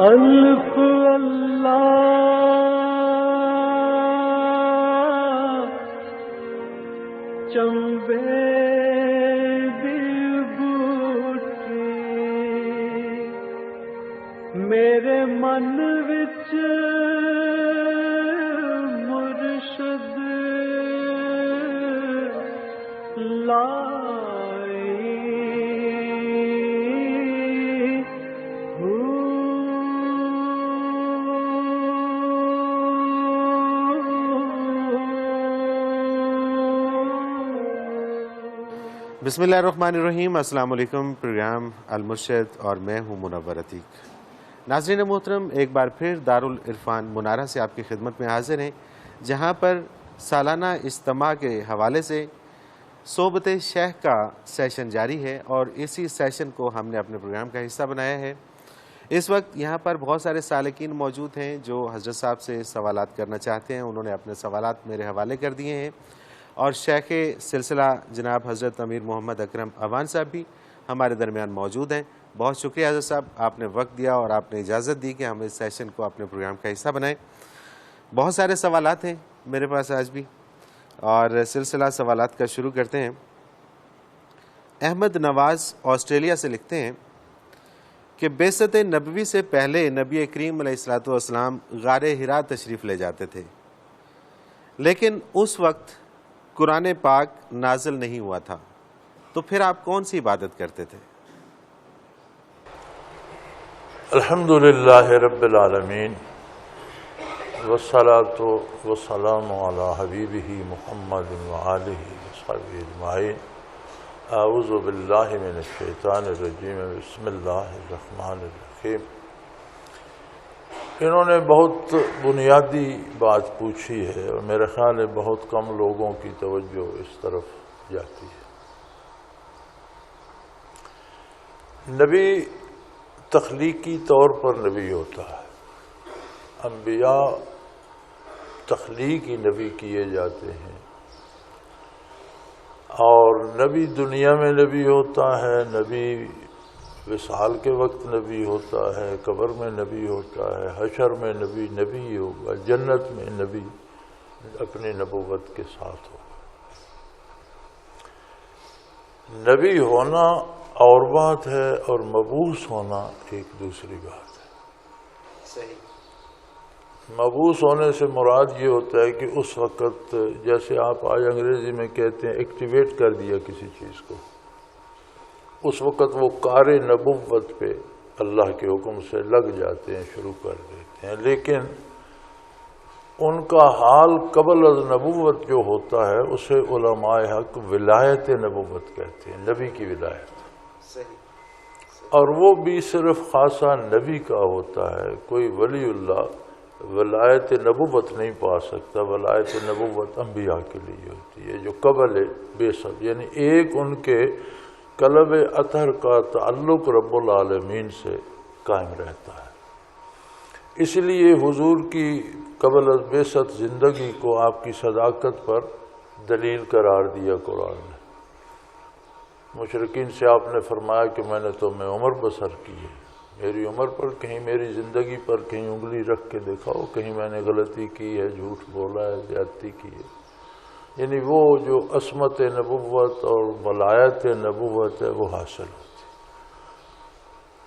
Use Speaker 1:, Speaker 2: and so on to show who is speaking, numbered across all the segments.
Speaker 1: الف اللہ چمبے دی بوٹی میرے من وچ مرشد
Speaker 2: بسم اللہ الرحمن الرحیم۔ السلام علیکم۔ پروگرام المرشد اور میں ہوں منور عتیق۔ ناظرین محترم، ایک بار پھر دارالعرفان منارہ سے آپ کی خدمت میں حاضر ہیں، جہاں پر سالانہ اجتماع کے حوالے سے صحبت شیخ کا سیشن جاری ہے، اور اسی سیشن کو ہم نے اپنے پروگرام کا حصہ بنایا ہے۔ اس وقت یہاں پر بہت سارے سالکین موجود ہیں جو حضرت صاحب سے سوالات کرنا چاہتے ہیں۔ انہوں نے اپنے سوالات میرے حوالے کر دیے ہیں، اور شیخ سلسلہ جناب حضرت امیر محمد اکرم اوان صاحب بھی ہمارے درمیان موجود ہیں۔ بہت شکریہ حضرت صاحب، آپ نے وقت دیا اور آپ نے اجازت دی کہ ہم اس سیشن کو اپنے پروگرام کا حصہ بنائیں۔ بہت سارے سوالات ہیں میرے پاس آج بھی، اور سلسلہ سوالات کا شروع کرتے ہیں۔ احمد نواز آسٹریلیا سے لکھتے ہیں کہ بعثت نبوی سے پہلے نبی کریم علیہ الصلوۃ والسلام غار حرا تشریف لے جاتے تھے، لیکن اس وقت قرآن پاک نازل نہیں ہوا تھا، تو پھر آپ کون سی عبادت کرتے تھے؟
Speaker 3: الحمدللہ رب العالمین، والصلاۃ والسلام علی حبیبہ محمد وآلہ وصحبہ اجمعین۔ اعوذ باللہ من الشیطان الرجیم، بسم اللہ الرحمن الرحیم۔ انہوں نے بہت بنیادی بات پوچھی ہے، اور میرے خیال ہے بہت کم لوگوں کی توجہ اس طرف جاتی ہے۔ نبی تخلیقی طور پر نبی ہوتا ہے، انبیاء تخلیقی نبی کیے جاتے ہیں، اور نبی دنیا میں نبی ہوتا ہے، نبی وصال کے وقت نبی ہوتا ہے، قبر میں نبی ہوتا ہے، حشر میں نبی ہوگا، جنت میں نبی اپنی نبوت کے ساتھ ہوگا۔ نبی ہونا اور بات ہے، اور مبعوث ہونا ایک دوسری بات ہے۔
Speaker 2: صحیح۔
Speaker 3: مبعوث ہونے سے مراد یہ ہوتا ہے کہ اس وقت، جیسے آپ آج انگریزی میں کہتے ہیں ایکٹیویٹ کر دیا کسی چیز کو، اس وقت وہ کار نبوت پہ اللہ کے حکم سے لگ جاتے ہیں، شروع کر دیتے ہیں، لیکن ان کا حال قبل از نبوت جو ہوتا ہے اسے علماء حق ولایت نبوت کہتے ہیں، نبی کی ولایت۔ اور وہ بھی صرف خاصہ نبی کا ہوتا ہے، کوئی ولی اللہ ولایت نبوت نہیں پا سکتا۔ ولایت نبوت انبیاء کے لیے ہوتی ہے جو قبل بعثت، یعنی ایک ان کے قلب اطہر کا تعلق رب العالمین سے قائم رہتا ہے۔ اس لیے حضور کی قبل از بعثت زندگی کو آپ کی صداقت پر دلیل قرار دیا قرآن نے۔ مشرکین سے آپ نے فرمایا کہ میں نے تو عمر بسر کی ہے، میری عمر پر کہیں، میری زندگی پر کہیں انگلی رکھ کے دکھاؤ، کہیں میں نے غلطی کی ہے، جھوٹ بولا ہے، زیادتی کی ہے۔ یعنی وہ جو عصمت نبوت اور ولایت نبوت ہے وہ حاصل ہوتی ہے۔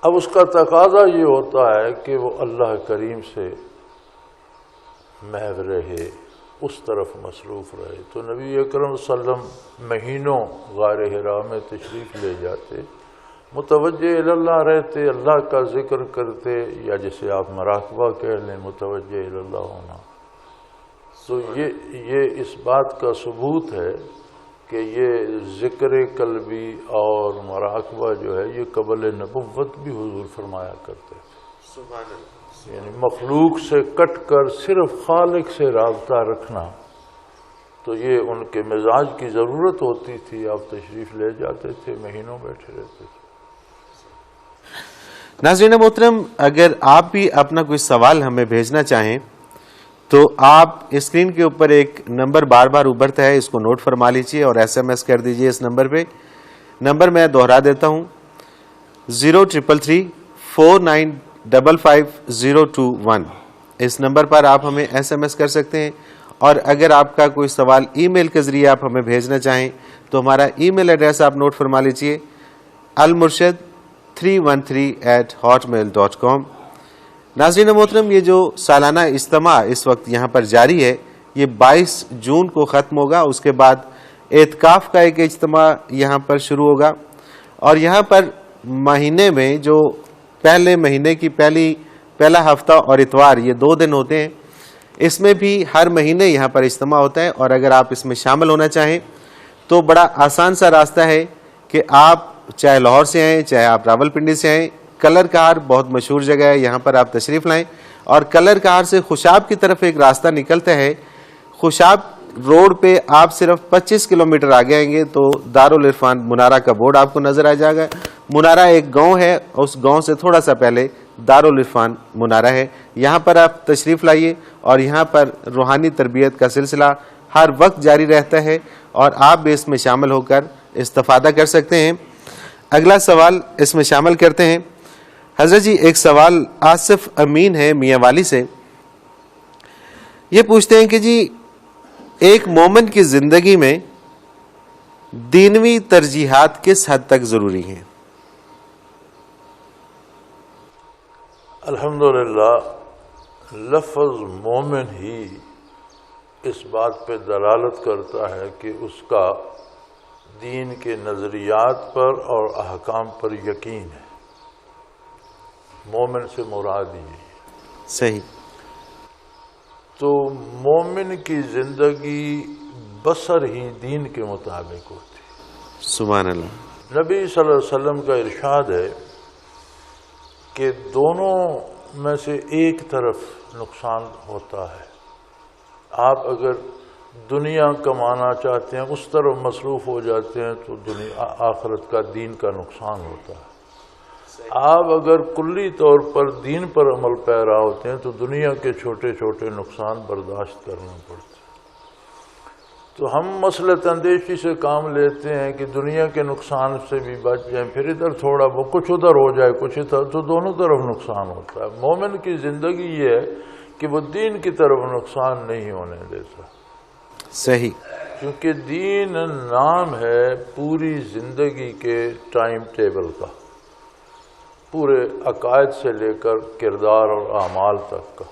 Speaker 3: اب اس کا تقاضا یہ ہوتا ہے کہ وہ اللہ کریم سے محو رہے، اس طرف مصروف رہے۔ تو نبی اکرم صلی اللہ علیہ وسلم مہینوں غار حرا میں تشریف لے جاتے، متوجہ اللہ رہتے، اللہ کا ذکر کرتے، یا جسے آپ مراقبہ کہہ لیں، متوجہ اللہ ہونا۔ تو یہ اس بات کا ثبوت ہے کہ یہ ذکر قلبی اور مراقبہ جو ہے یہ قبل نبوت بھی حضور فرمایا کرتے تھے۔
Speaker 2: سبحان اللہ۔
Speaker 3: یعنی مخلوق سے کٹ کر صرف خالق سے رابطہ رکھنا، تو یہ ان کے مزاج کی ضرورت ہوتی تھی۔ آپ تشریف لے جاتے تھے، مہینوں بیٹھے رہتے تھے۔
Speaker 2: ناظرین محترم، اگر آپ بھی اپنا کوئی سوال ہمیں بھیجنا چاہیں تو آپ اسکرین کے اوپر ایک نمبر بار بار ابھرتا ہے، اس کو نوٹ فرما لیجئے اور ایس ایم ایس کر دیجئے اس نمبر پہ۔ نمبر میں دوہرا دیتا ہوں، 0333 555021 اس نمبر پر آپ ہمیں SMS کر سکتے ہیں، اور اگر آپ کا کوئی سوال ای میل کے ذریعے آپ ہمیں بھیجنا چاہیں تو ہمارا ای میل ایڈریس آپ نوٹ فرما لیجئے، almurshid313@hotmail.com۔ ناظرین محترم، یہ جو سالانہ اجتماع اس وقت یہاں پر جاری ہے، یہ 22 جون کو ختم ہوگا، اس کے بعد اعتکاف کا ایک اجتماع یہاں پر شروع ہوگا، اور یہاں پر مہینے میں جو پہلے مہینے کی پہلا ہفتہ اور اتوار، یہ 2 دن ہوتے ہیں، اس میں بھی ہر مہینے یہاں پر اجتماع ہوتا ہے، اور اگر آپ اس میں شامل ہونا چاہیں تو بڑا آسان سا راستہ ہے کہ آپ چاہے لاہور سے آئیں، چاہے آپ راول پنڈی سے آئیں، کلر کہار بہت مشہور جگہ ہے، یہاں پر آپ تشریف لائیں، اور کلر کہار سے خوشاب کی طرف ایک راستہ نکلتا ہے، خوشاب روڈ پہ آپ صرف 25 کلومیٹر آگے آئیں گے تو دارالعرفان منارہ کا بورڈ آپ کو نظر آ جائے گا۔ منارہ ایک گاؤں ہے، اس گاؤں سے تھوڑا سا پہلے دارالعرفان منارہ ہے، یہاں پر آپ تشریف لائیے، اور یہاں پر روحانی تربیت کا سلسلہ ہر وقت جاری رہتا ہے، اور آپ بھی اس میں شامل ہو کر استفادہ کر سکتے ہیں۔ اگلا سوال اس میں شامل کرتے ہیں۔ حضرت جی، ایک سوال آصف امین ہے میاں والی سے، یہ پوچھتے ہیں کہ جی ایک مومن کی زندگی میں دینوی ترجیحات کس حد تک ضروری ہیں؟
Speaker 3: الحمدللہ لفظ مومن ہی اس بات پہ دلالت کرتا ہے کہ اس کا دین کے نظریات پر اور احکام پر یقین ہے۔ مومن سے مراد یہ
Speaker 2: صحیح۔
Speaker 3: تو مومن کی زندگی بسر ہی دین کے مطابق ہوتی ہے۔
Speaker 2: سبحان اللہ۔
Speaker 3: نبی صلی اللہ علیہ وسلم کا ارشاد ہے کہ دونوں میں سے ایک طرف نقصان ہوتا ہے۔ آپ اگر دنیا کمانا چاہتے ہیں، اس طرف مصروف ہو جاتے ہیں تو آخرت کا دین کا نقصان ہوتا ہے۔ آپ اگر کلی طور پر دین پر عمل پیرا ہوتے ہیں تو دنیا کے چھوٹے چھوٹے نقصان برداشت کرنا پڑتا ہے۔ تو ہم مسلط اندیشی سے کام لیتے ہیں کہ دنیا کے نقصان سے بھی بچ جائیں، پھر ادھر تھوڑا کچھ ادھر ہو جائے کچھ ادھر، تو دونوں طرف نقصان ہوتا ہے۔ مومن کی زندگی یہ ہے کہ وہ دین کی طرف نقصان نہیں ہونے دیتا۔
Speaker 2: صحیح۔
Speaker 3: کیونکہ دین نام ہے پوری زندگی کے ٹائم ٹیبل کا، پورے عقائد سے لے کر کردار اور اعمال تک کا۔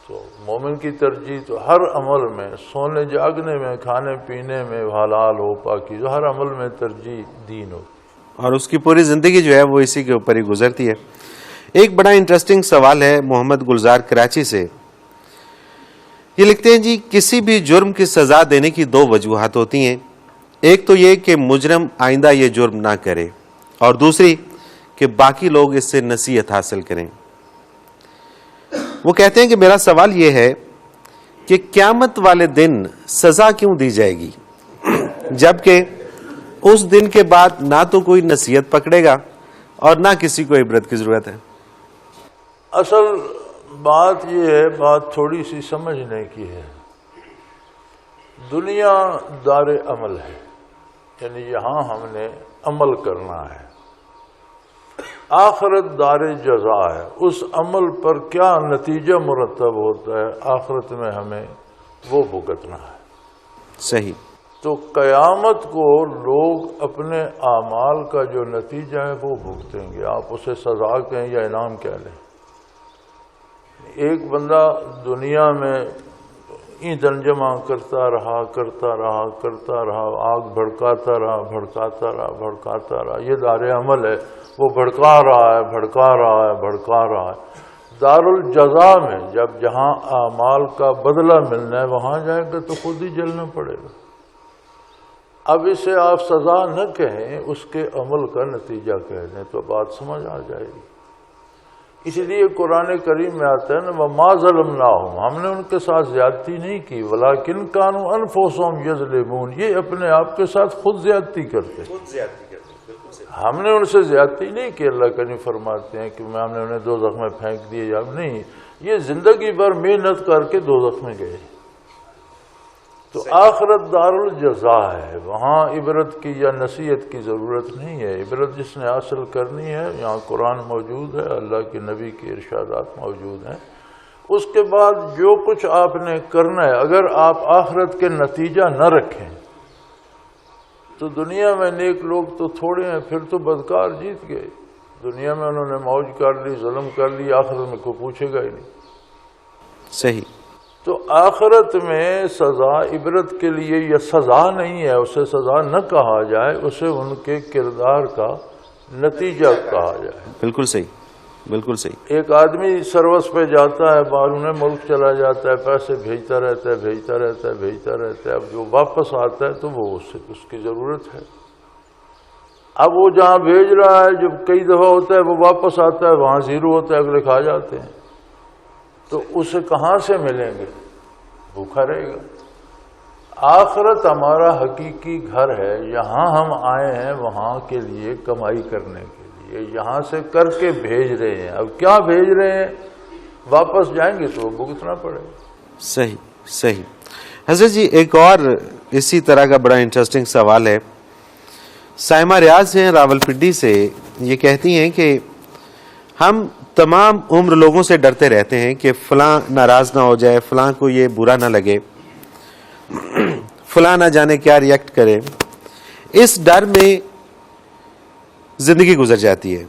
Speaker 3: تو مومن کی ترجیح تو ہر عمل میں، سونے جاگنے میں، کھانے پینے میں حلال ہو، پاکیزہ، ہر عمل میں ترجیح دین ہو،
Speaker 2: اور اس کی پوری زندگی جو ہے وہ اسی کے اوپر ہی گزرتی ہے۔ ایک بڑا انٹرسٹنگ سوال ہے محمد گلزار کراچی سے، یہ لکھتے ہیں جی کسی بھی جرم کی سزا دینے کی 2 وجوہات ہوتی ہیں، ایک تو یہ کہ مجرم آئندہ یہ جرم نہ کرے، اور دوسری کہ باقی لوگ اس سے نصیحت حاصل کریں۔ وہ کہتے ہیں کہ میرا سوال یہ ہے کہ قیامت والے دن سزا کیوں دی جائے گی، جبکہ اس دن کے بعد نہ تو کوئی نصیحت پکڑے گا اور نہ کسی کو عبرت کی ضرورت ہے؟
Speaker 3: اصل بات یہ ہے، بات تھوڑی سی سمجھنے کی ہے۔ دنیا دار عمل ہے، یعنی یہاں ہم نے عمل کرنا ہے۔ آخرت دار جزا ہے، اس عمل پر کیا نتیجہ مرتب ہوتا ہے آخرت میں ہمیں وہ بھگتنا ہے۔
Speaker 2: صحیح۔
Speaker 3: تو قیامت کو لوگ اپنے اعمال کا جو نتیجہ ہے وہ بھگتیں گے، آپ اسے سزا کہیں یا انعام کہہ لیں۔ ایک بندہ دنیا میں ایندھن جمع کرتا رہا، آگ بھڑکاتا رہا، یہ دار عمل ہے، وہ بھڑکا رہا ہے۔ دار الجزا میں جب جہاں اعمال کا بدلہ ملنا ہے وہاں جائے گا تو خود ہی جلنا پڑے گا۔ اب اسے آپ سزا نہ کہیں، اس کے عمل کا نتیجہ کہہ دیں تو بات سمجھ آ جائے گی۔ اس لیے قرآن کریم میں آتا ہے نا وَمَا ظَلَمْنَاهُمْ، ہم نے ان کے ساتھ زیادتی نہیں کی، وَلَٰكِنْ كَانُوا أَنفُسَهُمْ يَظْلِمُونَ، یہ اپنے آپ کے ساتھ خود زیادتی کرتے، ہم نے ان سے زیادتی نہیں کی۔ اللہ کریم فرماتے ہیں کہ ہم نے انہیں دوزخ میں پھینک دیے، یا نہیں، یہ زندگی بھر محنت کر کے دوزخ میں گئے۔ تو آخرت دار الجزا ہے، وہاں عبرت کی یا نصیحت کی ضرورت نہیں ہے. عبرت جس نے حاصل کرنی ہے، یہاں قرآن موجود ہے، اللہ کے نبی کے ارشادات موجود ہیں. اس کے بعد جو کچھ آپ نے کرنا ہے، اگر آپ آخرت کے نتیجہ نہ رکھیں تو دنیا میں نیک لوگ تو تھوڑے ہیں، پھر تو بدکار جیت گئے. دنیا میں انہوں نے موج کر لی، ظلم کر لی، آخرت میں کوئی پوچھے گا ہی نہیں.
Speaker 2: صحیح.
Speaker 3: تو آخرت میں سزا عبرت کے لیے یہ سزا نہیں ہے، اسے سزا نہ کہا جائے، اسے ان کے کردار کا نتیجہ کہا جائے.
Speaker 2: بالکل صحیح، بالکل صحیح.
Speaker 3: ایک آدمی سروس پہ جاتا ہے، باہر ملک چلا جاتا ہے، پیسے بھیجتا رہتا ہے، بھیجتا رہتا ہے، بھیجتا رہتا ہے. اب جو واپس آتا ہے تو وہ اس کی ضرورت ہے. اب وہ جہاں بھیج رہا ہے، جب کئی دفعہ ہوتا ہے وہ واپس آتا ہے، وہاں زیرو ہوتا ہے، اگلے کھا جاتے ہیں. تو اسے کہاں سے ملیں گے؟ بھوکا رہے گا. آخرت ہمارا حقیقی گھر ہے، یہاں ہم آئے ہیں وہاں کے لیے کمائی کرنے کے لیے، یہاں سے کر کے بھیج رہے ہیں. اب کیا بھیج رہے ہیں؟ واپس جائیں گے تو بھگتنا پڑے گا.
Speaker 2: صحیح صحیح. حضرت جی ایک اور اسی طرح کا بڑا انٹرسٹنگ سوال ہے. سائمہ ریاض ہیں راول پنڈی سے، یہ کہتی ہیں کہ ہم تمام عمر لوگوں سے ڈرتے رہتے ہیں کہ فلاں ناراض نہ ہو جائے، فلاں کو یہ برا نہ لگے، فلاں نہ جانے کیا ریئیکٹ کرے. اس ڈر میں زندگی گزر جاتی ہے.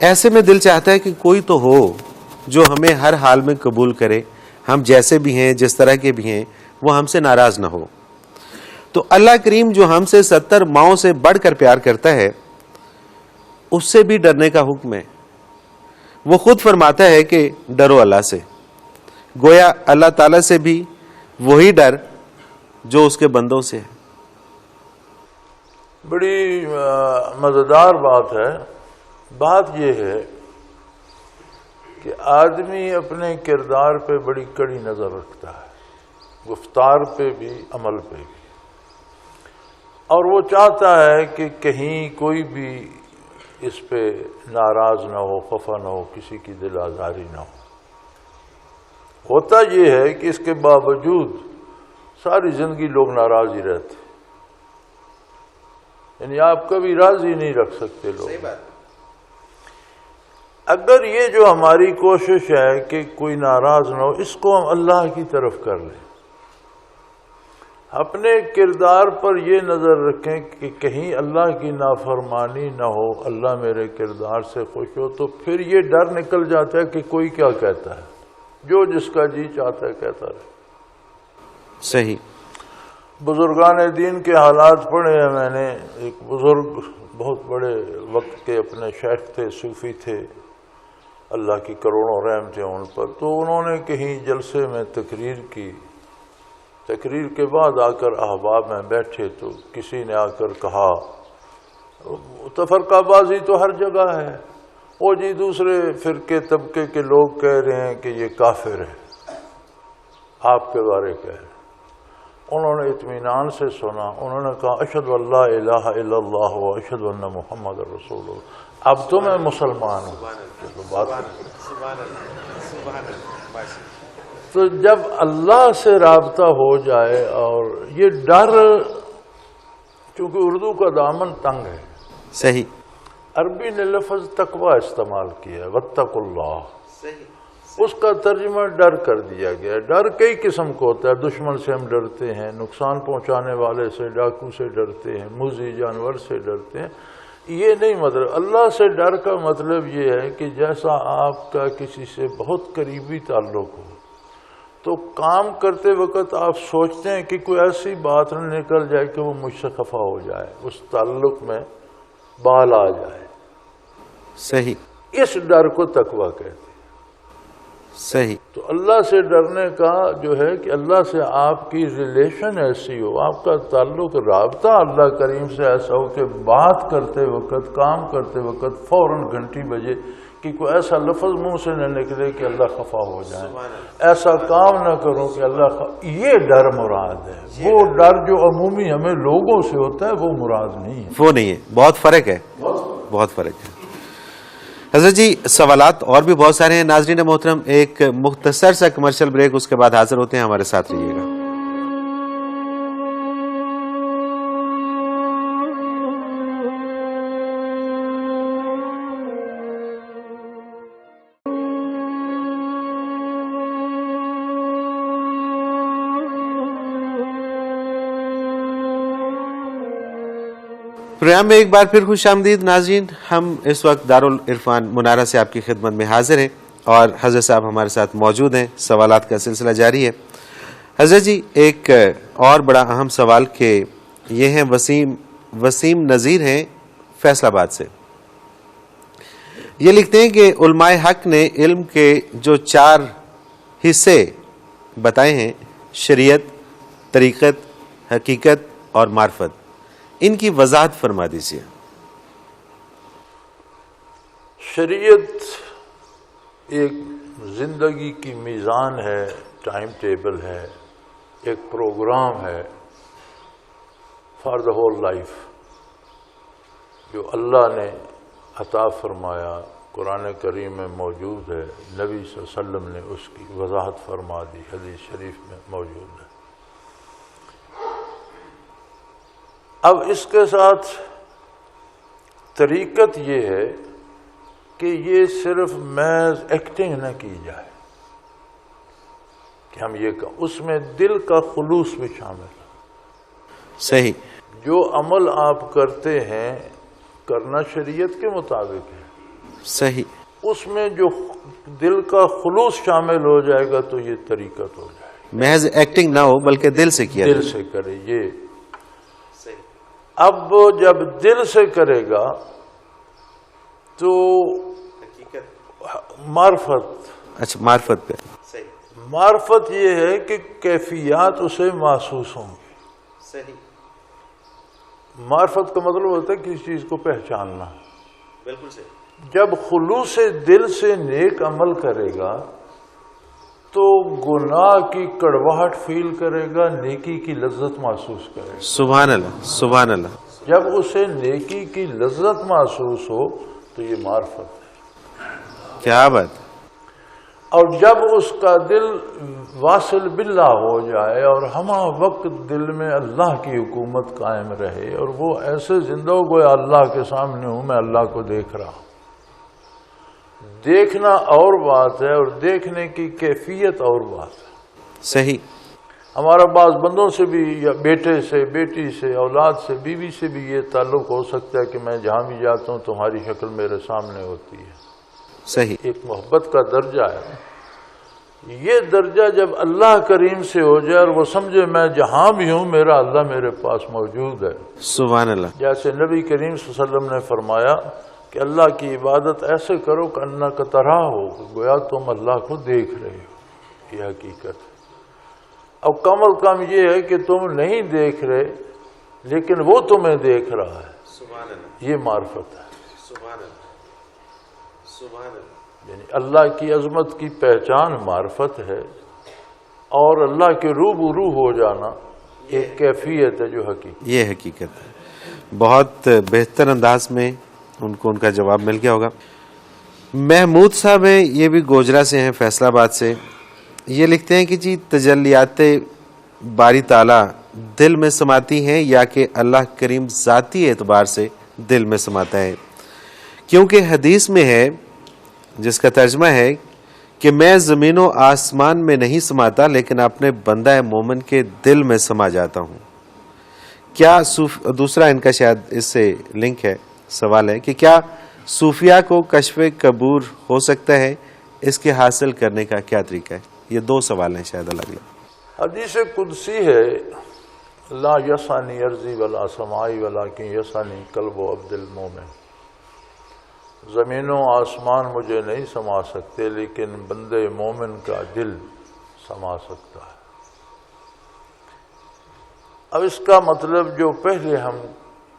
Speaker 2: ایسے میں دل چاہتا ہے کہ کوئی تو ہو جو ہمیں ہر حال میں قبول کرے، ہم جیسے بھی ہیں، جس طرح کے بھی ہیں، وہ ہم سے ناراض نہ ہو. تو اللہ کریم جو ہم سے 70 ماؤں سے بڑھ کر پیار کرتا ہے، اس سے بھی ڈرنے کا حکم ہے. وہ خود فرماتا ہے کہ ڈرو اللہ سے. گویا اللہ تعالیٰ سے بھی وہی ڈر جو اس کے بندوں سے ہے.
Speaker 3: بڑی مزیدار بات ہے. بات یہ ہے کہ آدمی اپنے کردار پہ بڑی کڑی نظر رکھتا ہے، گفتار پہ بھی، عمل پہ بھی. اور وہ چاہتا ہے کہ کہیں کوئی بھی اس پہ ناراض نہ ہو، خفا نہ ہو، کسی کی دل آزاری نہ ہو. ہوتا یہ ہے کہ اس کے باوجود ساری زندگی لوگ ناراض ہی رہتے، یعنی آپ کبھی راضی نہیں رکھ سکتے لوگ. اگر یہ جو ہماری کوشش ہے کہ کوئی ناراض نہ ہو، اس کو ہم اللہ کی طرف کر لیں، اپنے کردار پر یہ نظر رکھیں کہ کہیں اللہ کی نافرمانی نہ ہو، اللہ میرے کردار سے خوش ہو، تو پھر یہ ڈر نکل جاتا ہے کہ کوئی کیا کہتا ہے، جو جس کا جی چاہتا ہے کہتا رہے.
Speaker 2: صحیح.
Speaker 3: بزرگان دین کے حالات پڑھے ہیں میں نے. ایک بزرگ بہت بڑے وقت کے اپنے شیخ تھے، صوفی تھے، اللہ کی کروڑوں رحم تھے ان پر. تو انہوں نے کہیں جلسے میں تقریر کی. تقریر کے بعد آ کر احباب میں بیٹھے تو کسی نے آ کر کہا، تفرقہ بازی تو ہر جگہ ہے، وہ جی دوسرے فرقے طبقے کے لوگ کہہ رہے ہیں کہ یہ کافر ہے، آپ کے بارے کہہ رہے ہیں. انہوں نے اطمینان سے سنا. انہوں نے کہا اشہد ان لا الہ الا اللہ و اشہد ان محمد رسول اللہ. اب تو میں مسلمان ہوں. تو جب اللہ سے رابطہ ہو جائے، اور یہ ڈر، چونکہ اردو کا دامن تنگ ہے.
Speaker 2: صحیح.
Speaker 3: عربی نے لفظ تقوی استعمال کیا ہے، واتقوا اللہ. اس کا ترجمہ ڈر کر دیا گیا. ڈر کئی قسم کا ہوتا ہے. دشمن سے ہم ڈرتے ہیں، نقصان پہنچانے والے سے، ڈاکو سے ڈرتے ہیں، موذی جانور سے ڈرتے ہیں. یہ نہیں مطلب. اللہ سے ڈر کا مطلب یہ ہے کہ جیسا آپ کا کسی سے بہت قریبی تعلق ہو، تو کام کرتے وقت آپ سوچتے ہیں کہ کوئی ایسی بات نہ نکل جائے کہ وہ مجھ سے خفا ہو جائے، اس تعلق میں بال آ جائے.
Speaker 2: صحیح.
Speaker 3: اس ڈر کو تقویٰ کہتے ہیں.
Speaker 2: صحیح.
Speaker 3: تو اللہ سے ڈرنے کا جو ہے کہ اللہ سے آپ کی ریلیشن ایسی ہو، آپ کا تعلق، رابطہ اللہ کریم سے ایسا ہو کہ بات کرتے وقت، کام کرتے وقت فوراً گھنٹی بجے کہ کوئی ایسا لفظ منہ سے نہ نکلے کہ اللہ خفا ہو جائے، ایسا کام نہ کرو کہ اللہ یہ ڈر مراد ہے. وہ ڈر جو عمومی ہمیں لوگوں سے ہوتا ہے وہ مراد نہیں ہے.
Speaker 2: وہ نہیں ہے. بہت فرق ہے، بہت فرق ہے. حضرت جی سوالات اور بھی بہت سارے ہیں. ناظرین محترم ایک مختصر سا کمرشل بریک، اس کے بعد حاضر ہوتے ہیں. ہمارے ساتھ رہیے گا. پروگرام میں ایک بار پھر خوش آمدید ناظرین. ہم اس وقت دارالعرفان منارہ سے آپ کی خدمت میں حاضر ہیں اور حضرت صاحب ہمارے ساتھ موجود ہیں. سوالات کا سلسلہ جاری ہے. حضرت جی، ایک اور بڑا اہم سوال کہ یہ ہیں وسیم نذیر ہیں فیصل آباد سے. یہ لکھتے ہیں کہ علماء حق نے علم کے جو 4 حصے بتائے ہیں، شریعت، طریقت، حقیقت اور معرفت، ان کی وضاحت فرما دیجیے.
Speaker 3: شریعت ایک زندگی کی میزان ہے، ٹائم ٹیبل ہے، ایک پروگرام ہے فار دا ہول لائف جو اللہ نے عطا فرمایا، قرآن کریم میں موجود ہے، نبی صلی اللہ علیہ وسلم نے اس کی وضاحت فرما دی، حدیث شریف میں موجود ہے. اب اس کے ساتھ طریقت یہ ہے کہ یہ صرف محض ایکٹنگ نہ کی جائے کہ ہم یہ کہیں، اس میں دل کا خلوص بھی شامل ہے.
Speaker 2: صحیح.
Speaker 3: جو عمل آپ کرتے ہیں کرنا شریعت کے مطابق ہے.
Speaker 2: صحیح.
Speaker 3: اس میں جو دل کا خلوص شامل ہو جائے گا تو یہ طریقت ہو جائے گی.
Speaker 2: محض ایکٹنگ نہ ہو بلکہ دل سے کیا
Speaker 3: دل سے کرے. یہ اب جب دل سے کرے گا تو معرفت.
Speaker 2: اچھا، معرفت پہ.
Speaker 3: معرفت یہ ہے کہ کیفیات اسے محسوس ہوں گی.
Speaker 2: صحیح.
Speaker 3: معرفت کا مطلب ہوتا ہے کسی چیز کو پہچاننا.
Speaker 2: بالکل صحیح.
Speaker 3: جب خلوص دل سے نیک عمل کرے گا تو گناہ کی کڑواہٹ فیل کرے گا، نیکی کی لذت محسوس کرے گا.
Speaker 2: سبحان اللہ، سبحان اللہ.
Speaker 3: جب اسے نیکی کی لذت محسوس ہو تو یہ معرفت ہے.
Speaker 2: کیا بات.
Speaker 3: اور جب اس کا دل واصل باللہ ہو جائے اور ہمہ وقت دل میں اللہ کی حکومت قائم رہے اور وہ ایسے زندہ ہو گویا اللہ کے سامنے ہوں، میں اللہ کو دیکھ رہا ہوں. دیکھنا اور بات ہے اور دیکھنے کی کیفیت اور بات ہے.
Speaker 2: صحیح.
Speaker 3: ہمارا بعض بندوں سے بھی یا بیٹے سے، بیٹی سے، اولاد سے، بیوی سے بھی یہ تعلق ہو سکتا ہے کہ میں جہاں بھی جاتا ہوں تمہاری شکل میرے سامنے ہوتی ہے.
Speaker 2: صحیح.
Speaker 3: ایک محبت کا درجہ ہے. یہ درجہ جب اللہ کریم سے ہو جائے اور وہ سمجھے میں جہاں بھی ہوں میرا اللہ میرے پاس موجود ہے.
Speaker 2: سبحان اللہ.
Speaker 3: جیسے نبی کریم صلی اللہ علیہ وسلم نے فرمایا کہ اللہ کی عبادت ایسے کرو کہ انک ترا ہو، گویا تم اللہ کو دیکھ رہے ہو. یہ حقیقت ہے. اب کم از کم یہ ہے کہ تم نہیں دیکھ رہے لیکن وہ تمہیں دیکھ رہا ہے.
Speaker 2: سبحان اللہ.
Speaker 3: یہ معرفت ہے.
Speaker 2: سبحان اللہ. سبحان اللہ.
Speaker 3: یعنی اللہ کی عظمت کی پہچان معرفت ہے اور اللہ کے روبرو ہو جانا ایک کیفیت ہے جو حقیقت.
Speaker 2: یہ حقیقت ہے. بہت بہتر انداز میں ان کو ان کا جواب مل گیا ہوگا. محمود صاحب ہیں، یہ بھی گوجرا سے ہیں، فیصل آباد سے. یہ لکھتے ہیں کہ جی تجلیات باری تعالیٰ دل میں سماتی ہیں یا کہ اللہ کریم ذاتی اعتبار سے دل میں سماتا ہے؟ کیونکہ حدیث میں ہے جس کا ترجمہ ہے کہ میں زمین و آسمان میں نہیں سماتا لیکن اپنے بندہ مومن کے دل میں سما جاتا ہوں. کیا دوسرا ان کا شاید اس سے لنک ہے، سوال ہے کہ کیا صوفیہ کو کشف قبور ہو سکتا ہے؟ اس کے حاصل کرنے کا کیا طریقہ ہے؟ یہ 2 سوال ہیں شاید الگ الگ.
Speaker 3: حدیث قدسی ہے لا یسانی ارضی ولا سمائی ولیکن یسانی قلب و عبد المومن. زمین و آسمان مجھے نہیں سما سکتے لیکن بندے مومن کا دل سما سکتا ہے. اب اس کا مطلب جو پہلے ہم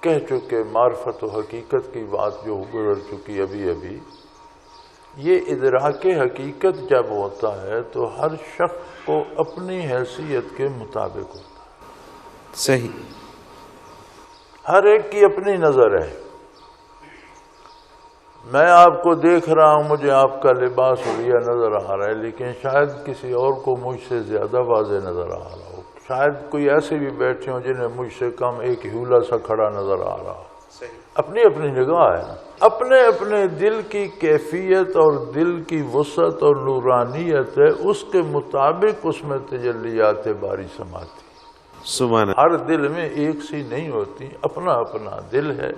Speaker 3: کہہ چکے معرفت و حقیقت کی بات جو گزر چکی ابھی یہ ادراک حقیقت جب ہوتا ہے تو ہر شخص کو اپنی حیثیت کے مطابق ہوتا ہے.
Speaker 2: صحیح.
Speaker 3: ہر ایک کی اپنی نظر ہے. میں آپ کو دیکھ رہا ہوں، مجھے آپ کا لباس وغیرہ نظر آ رہا ہے لیکن شاید کسی اور کو مجھ سے زیادہ واضح نظر آ رہا ہو. شاید کوئی ایسے بھی بیٹھے ہوں جنہیں مجھ سے کم ایک ہیولا سا کھڑا نظر آ رہا ہو. اپنی اپنی نگاہ ہے نا. اپنے اپنے دل کی کیفیت اور دل کی وسعت اور نورانیت ہے، اس کے مطابق اس میں تجلیات باری سماتی.
Speaker 2: سبحان اللہ.
Speaker 3: ہر دل میں ایک سی نہیں ہوتی، اپنا اپنا دل ہے،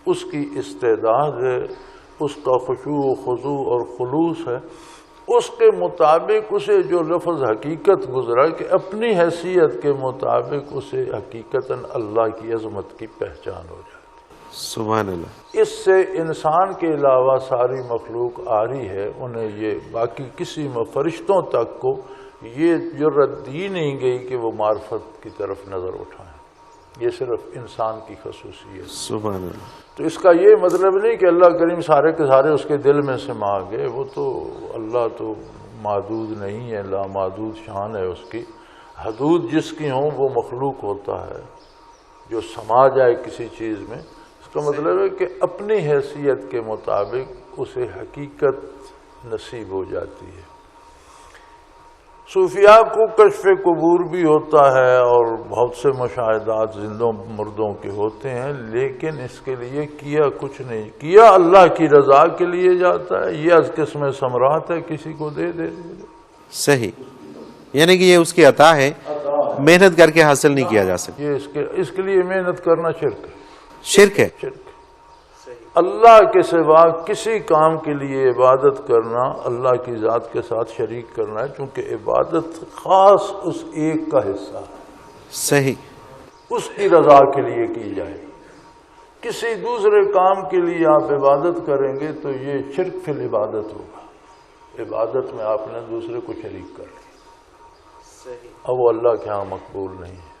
Speaker 3: اس کی استعداد ہے، اس کا خشوع و خضوع اور خلوص ہے، اس کے مطابق اسے جو لفظ حقیقت گزرا کہ اپنی حیثیت کے مطابق اسے حقیقتاً اللہ کی عظمت کی پہچان ہو جائے.
Speaker 2: سبحان اللہ.
Speaker 3: اس سے انسان کے علاوہ ساری مخلوق آ رہی ہے، انہیں یہ باقی کسی فرشتوں تک کو یہ جرأت دی نہیں گئی کہ وہ معرفت کی طرف نظر اٹھائیں. یہ صرف انسان کی خصوصیت.
Speaker 2: سبحان اللہ.
Speaker 3: تو اس کا یہ مطلب نہیں کہ اللہ کریم سارے کے سارے اس کے دل میں سما گئے. وہ تو اللہ تو محدود نہیں ہے، لامحدود شان ہے اس کی. حدود جس کی ہوں وہ مخلوق ہوتا ہے جو سما جائے کسی چیز میں. اس کا مطلب ہے کہ اپنی حیثیت کے مطابق اسے حقیقت نصیب ہو جاتی ہے. صوفیاء کو کشف قبور بھی ہوتا ہے اور بہت سے مشاہدات زندوں مردوں کے ہوتے ہیں، لیکن اس کے لیے کیا کچھ نہیں. کیا اللہ کی رضا کے لیے جاتا ہے. یہ از قسم ثمرات ہے، کسی کو دے دے.
Speaker 2: صحیح، یعنی کہ یہ اس کی عطا ہے، محنت کر کے حاصل نہیں کیا جا سکتا.
Speaker 3: یہ اس کے لیے محنت کرنا شرک ہے.
Speaker 2: شرک ہے.
Speaker 3: شرک. اللہ کے سوا کسی کام کے لیے عبادت کرنا اللہ کی ذات کے ساتھ شریک کرنا ہے، چونکہ عبادت خاص اس ایک کا حصہ ہے.
Speaker 2: صحیح.
Speaker 3: اس کی رضا کے لیے کی جائے. کسی دوسرے کام کے لیے آپ عبادت کریں گے تو یہ شرک فی العبادت ہوگا. عبادت میں آپ نے دوسرے کو شریک کر لیا، اب وہ اللہ کے ہاں مقبول نہیں ہے.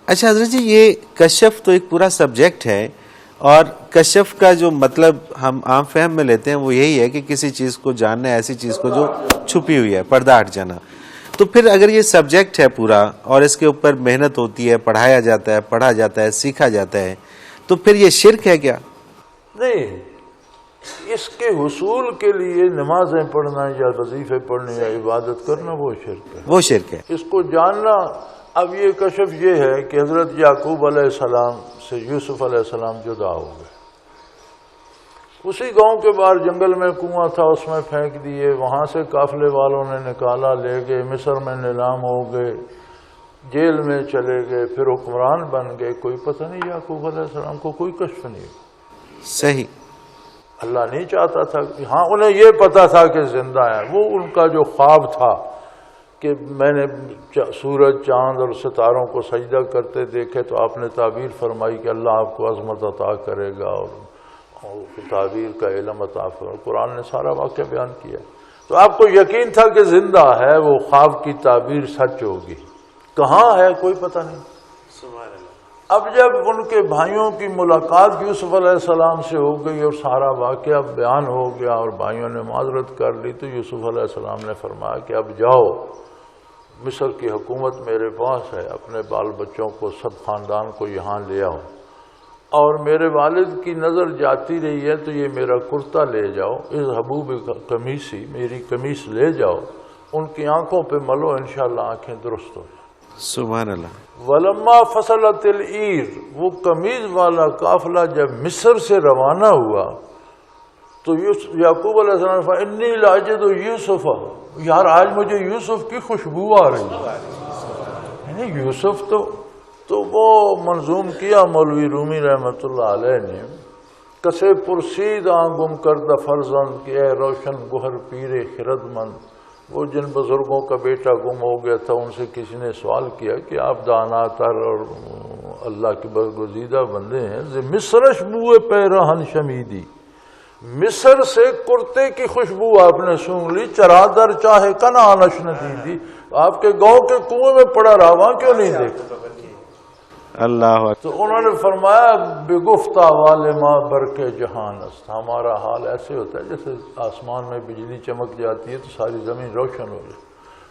Speaker 2: اچھا حضرت جی، یہ کشف تو ایک پورا سبجیکٹ ہے، اور کشف کا جو مطلب ہم عام فہم میں لیتے ہیں وہ یہی ہے کہ کسی چیز کو جاننا ہے، ایسی چیز کو جو چھپی ہوئی ہے، پردہ ہٹ جانا. تو پھر اگر یہ سبجیکٹ ہے پورا اور اس کے اوپر محنت ہوتی ہے، پڑھایا جاتا ہے، پڑھا جاتا ہے، سیکھا جاتا ہے، تو پھر یہ شرک ہے کیا؟
Speaker 3: نہیں. اس کے حصول کے لیے نمازیں پڑھنا یا وظیفے پڑھنا یا عبادت کرنا وہ شرک ہے.
Speaker 2: وہ شرک ہے.
Speaker 3: اس کو جاننا. اب یہ کشف یہ ہے کہ حضرت یعقوب علیہ السلام سے یوسف علیہ السلام جدا ہو گئے. اسی گاؤں کے باہر جنگل میں کنواں تھا، اس میں پھینک دیے. وہاں سے قافلے والوں نے نکالا، لے گئے. مصر میں نیلام ہو گئے، جیل میں چلے گئے، پھر حکمران بن گئے. کوئی پتہ نہیں یعقوب علیہ السلام کو کوئی کشف نہیں.
Speaker 2: صحیح.
Speaker 3: اللہ نہیں چاہتا تھا. ہاں انہیں یہ پتا تھا کہ زندہ ہے. وہ ان کا جو خواب تھا کہ میں نے سورج چاند اور ستاروں کو سجدہ کرتے دیکھے تو آپ نے تعبیر فرمائی کہ اللہ آپ کو عظمت عطا کرے گا اور تعبیر کا علم عطا فرمائے. قرآن نے سارا واقعہ بیان کیا. تو آپ کو یقین تھا کہ زندہ ہے، وہ خواب کی تعبیر سچ ہوگی. کہاں ہے کوئی پتہ نہیں. اب جب ان کے بھائیوں کی ملاقات یوسف علیہ السلام سے ہو گئی اور سارا واقعہ بیان ہو گیا اور بھائیوں نے معذرت کر لی، تو یوسف علیہ السلام نے فرمایا کہ اب جاؤ، مصر کی حکومت میرے پاس ہے، اپنے بال بچوں کو سب خاندان کو یہاں لے آؤ، اور میرے والد کی نظر جاتی رہی ہے تو یہ میرا کرتا لے جاؤ، اس حبوب قمیصی میری قمیص لے جاؤ، ان کی آنکھوں پہ ملو، انشاءاللہ آنکھیں درست ہو جائیں.
Speaker 2: سبحان اللہ.
Speaker 3: ولما فصلت العیر، وہ قمیض والا قافلہ جب مصر سے روانہ ہوا تو یعقوب علیہ السلام نے فرمایا انی لاجد یوسف، یار آج مجھے یوسف کی خوشبو آ رہی ہے. یعنی یوسف تو وہ منظوم کیا مولوی رومی رحمۃ اللہ علیہ نے، کسے پرسید گم کردہ فرزند کہ اے روشن گہر پیر خرد مند. وہ جن بزرگوں کا بیٹا گم ہو گیا تھا، ان سے کسی نے سوال کیا کہ آپ دانا تر اور اللہ کے برگزیدہ بندے ہیں. مصرش بوئے پیرہن شمیدی، مصر سے کرتے کی خوشبو آپ نے سونگ لی، چرادر چاہے کنا نشنتی دی. آپ کے گاؤں کے کنویں میں پڑا رہا، وہاں کیوں نہیں دیکھا؟
Speaker 2: اللہ.
Speaker 3: تو انہوں نے فرمایا بگفتہ والے ماں برکے جہان است. ہمارا حال ایسے ہوتا ہے جیسے آسمان میں بجلی چمک جاتی ہے تو ساری زمین روشن ہو جائے.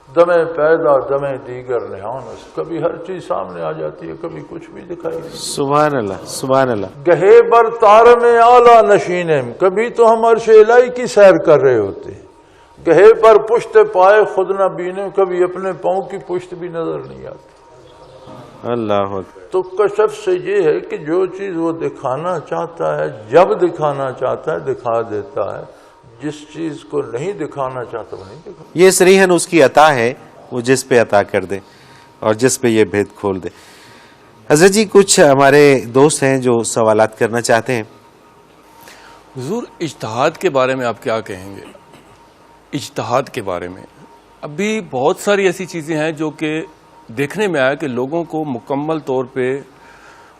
Speaker 3: دمیں پیدا دمیں دیگر نہان است. کبھی ہر چیز سامنے آ جاتی ہے، کبھی کچھ بھی دکھائی نہیں.
Speaker 2: سبحان اللہ. سبحان اللہ.
Speaker 3: گہے بر تار میں اعلیٰ نشینم، کبھی تو ہم عرش الہی کی سیر کر رہے ہوتے ہیں. گہے پر پشت پائے خود نہ بینے، کبھی اپنے پاؤں کی پشت بھی نظر نہیں آتی.
Speaker 2: اللہ.
Speaker 3: تو کشف سے یہ ہے کہ جو چیز وہ دکھانا چاہتا ہے جب دکھانا چاہتا ہے دکھا دیتا ہے، جس چیز کو نہیں دکھانا چاہتا وہ نہیں دکھاتا.
Speaker 2: یہ صریحاً اس کی عطا ہے، وہ جس پہ عطا کر دے. اور جس پہ یہ بھید کھول دے. حضرت جی کچھ ہمارے دوست ہیں جو سوالات کرنا چاہتے ہیں.
Speaker 4: حضور اجتہاد کے بارے میں آپ کیا کہیں گے؟ اجتہاد کے بارے میں ابھی بہت ساری ایسی چیزیں ہیں جو کہ دیکھنے میں آیا کہ لوگوں کو مکمل طور پہ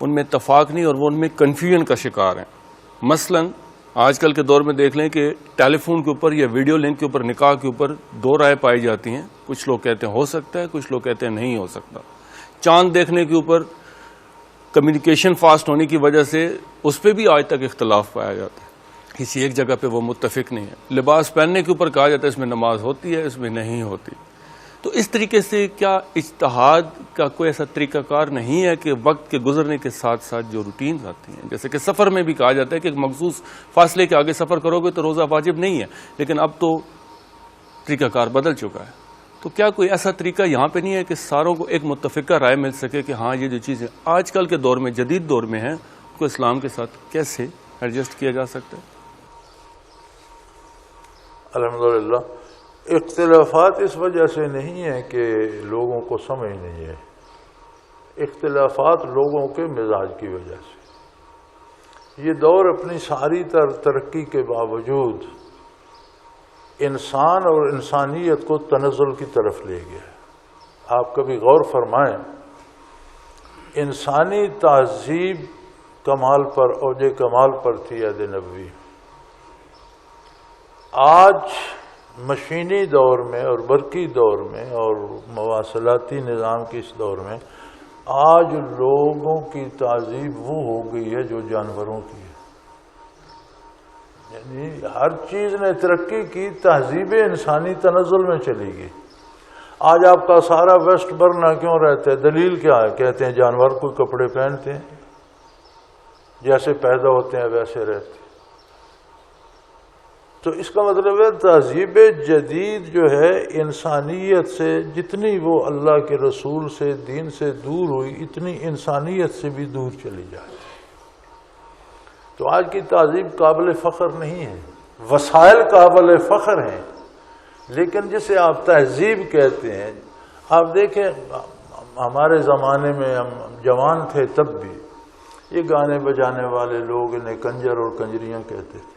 Speaker 4: ان میں اتفاق نہیں اور وہ ان میں کنفیوژن کا شکار ہیں. مثلا آج کل کے دور میں دیکھ لیں کہ ٹیلی فون کے اوپر یا ویڈیو لنک کے اوپر نکاح کے اوپر دو رائے پائی جاتی ہیں. کچھ لوگ کہتے ہیں ہو سکتا ہے, کچھ لوگ کہتے ہیں نہیں ہو سکتا. چاند دیکھنے کے اوپر کمیونیکیشن فاسٹ ہونے کی وجہ سے اس پہ بھی آج تک اختلاف پایا جاتا ہے, کسی ایک جگہ پہ وہ متفق نہیں ہے. لباس پہننے کے اوپر کہا جاتا ہے اس میں نماز ہوتی ہے, اس میں نہیں ہوتی. تو اس طریقے سے کیا اجتہاد کا کوئی ایسا طریقہ کار نہیں ہے کہ وقت کے گزرنے کے ساتھ ساتھ جو روٹینز آتی ہیں, جیسے کہ سفر میں بھی کہا جاتا ہے کہ ایک مخصوص فاصلے کے آگے سفر کرو گے تو روزہ واجب نہیں ہے, لیکن اب تو طریقہ کار بدل چکا ہے. تو کیا کوئی ایسا طریقہ یہاں پہ نہیں ہے کہ ساروں کو ایک متفقہ رائے مل سکے کہ ہاں یہ جو چیزیں آج کل کے دور میں جدید دور میں ہیں اس کو اسلام کے ساتھ کیسے ایڈجسٹ کیا جا سکتا ہے؟
Speaker 3: الحمدللہ اختلافات اس وجہ سے نہیں ہے کہ لوگوں کو سمجھ نہیں ہے, اختلافات لوگوں کے مزاج کی وجہ سے. یہ دور اپنی ساری ترقی کے باوجود انسان اور انسانیت کو تنزل کی طرف لے گیا ہے. آپ کبھی غور فرمائیں, انسانی تہذیب کمال پر, اوج کمال پر تھی عہد نبوی. آج مشینی دور میں اور برقی دور میں اور مواصلاتی نظام کے اس دور میں آج لوگوں کی تہذیب وہ ہو گئی ہے جو جانوروں کی ہے. یعنی ہر چیز نے ترقی کی, تہذیب انسانی تنزل میں چلی گئی. آج آپ کا سارا ویسٹ برنا کیوں رہتا ہے؟ دلیل کیا ہے؟ کہتے ہیں جانور کوئی کپڑے پہنتے ہیں, جیسے پیدا ہوتے ہیں ویسے رہتے ہیں. تو اس کا مطلب ہے تہذیب جدید جو ہے انسانیت سے جتنی وہ اللہ کے رسول سے, دین سے دور ہوئی, اتنی انسانیت سے بھی دور چلی جاتی. تو آج کی تہذیب قابل فخر نہیں ہے, وسائل قابل فخر ہیں, لیکن جسے آپ تہذیب کہتے ہیں, آپ دیکھیں ہمارے زمانے میں ہم جوان تھے تب بھی یہ گانے بجانے والے لوگ انہیں کنجر اور کنجریاں کہتے تھے.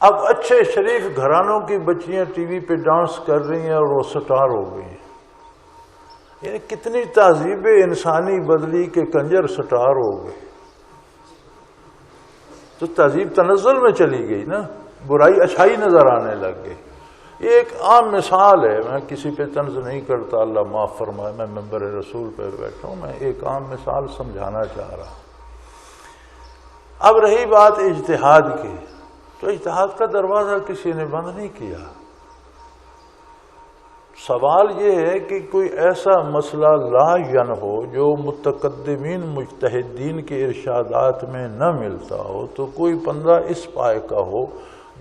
Speaker 3: اب اچھے شریف گھرانوں کی بچیاں ٹی وی پہ ڈانس کر رہی ہیں اور وہ سٹار ہو گئی ہیں. یعنی کتنی تہذیب انسانی بدلی کے کنجر سٹار ہو گئے. تو تہذیب تنزل میں چلی گئی نا, برائی اچھائی نظر آنے لگ گئی. یہ ایک عام مثال ہے, میں کسی پہ طنز نہیں کرتا, اللہ معاف فرمائے, میں منبر رسول پہ بیٹھا ہوں, میں ایک عام مثال سمجھانا چاہ رہا ہوں. اب رہی بات اجتہاد کی, تو اجتہاد کا دروازہ کسی نے بند نہیں کیا. سوال یہ ہے کہ کوئی ایسا مسئلہ لا ہو جو متقدمین مجتہدین کے ارشادات میں نہ ملتا ہو, تو کوئی بندہ اس پائے کا ہو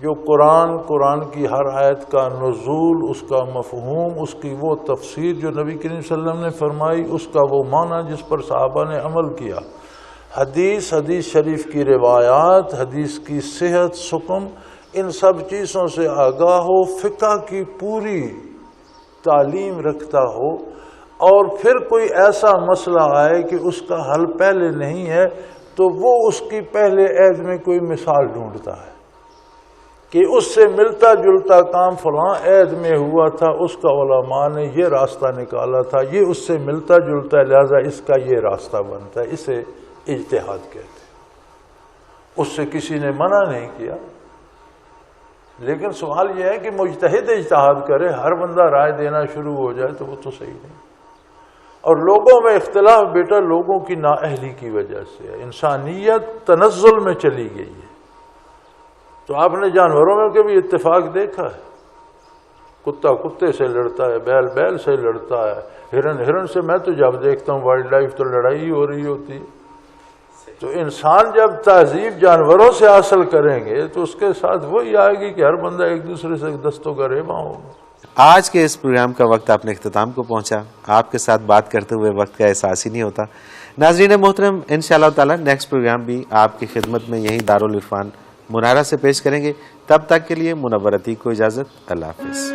Speaker 3: جو قرآن کی ہر آیت کا نزول, اس کا مفہوم, اس کی وہ تفسیر جو نبی کریم صلی اللہ علیہ وسلم نے فرمائی, اس کا وہ معنی جس پر صحابہ نے عمل کیا, حدیث شریف کی روایات, حدیث کی صحت سکم, ان سب چیزوں سے آگاہ ہو, فقہ کی پوری تعلیم رکھتا ہو, اور پھر کوئی ایسا مسئلہ آئے کہ اس کا حل پہلے نہیں ہے, تو وہ اس کی پہلے عہد میں کوئی مثال ڈھونڈتا ہے کہ اس سے ملتا جلتا کام فلاں عہد میں ہوا تھا, اس کا علماء نے یہ راستہ نکالا تھا, یہ اس سے ملتا جلتا ہے, لہذا اس کا یہ راستہ بنتا ہے. اسے اجتہاد کہتے ہیں. اس سے کسی نے منع نہیں کیا, لیکن سوال یہ ہے کہ مجتہد اجتہاد کرے, ہر بندہ رائے دینا شروع ہو جائے تو وہ تو صحیح نہیں. اور لوگوں میں اختلاف بیٹا لوگوں کی نااہلی کی وجہ سے ہے. انسانیت تنزل میں چلی گئی ہے. تو آپ نے جانوروں میں کبھی اتفاق دیکھا ہے؟ کتا کتے سے لڑتا ہے, بیل بیل سے لڑتا ہے, ہرن سے. میں تو جب دیکھتا ہوں وائلڈ لائف تو لڑائی ہو رہی ہوتی ہے. تو انسان جب تہذیب جانوروں سے حاصل کریں گے تو اس کے ساتھ وہی آئے گی کہ ہر بندہ ایک دوسرے سے دستوں کا ریباں ہوگا.
Speaker 2: آج کے اس پروگرام کا وقت اپنے اختتام کو پہنچا. آپ کے ساتھ بات کرتے ہوئے وقت کا احساس ہی نہیں ہوتا. ناظرین محترم, انشاءاللہ تعالی نیکسٹ پروگرام بھی آپ کی خدمت میں یہی دارالعرفان منارہ سے پیش کریں گے. تب تک کے لیے منور عتیق کو اجازت. اللہ حافظ.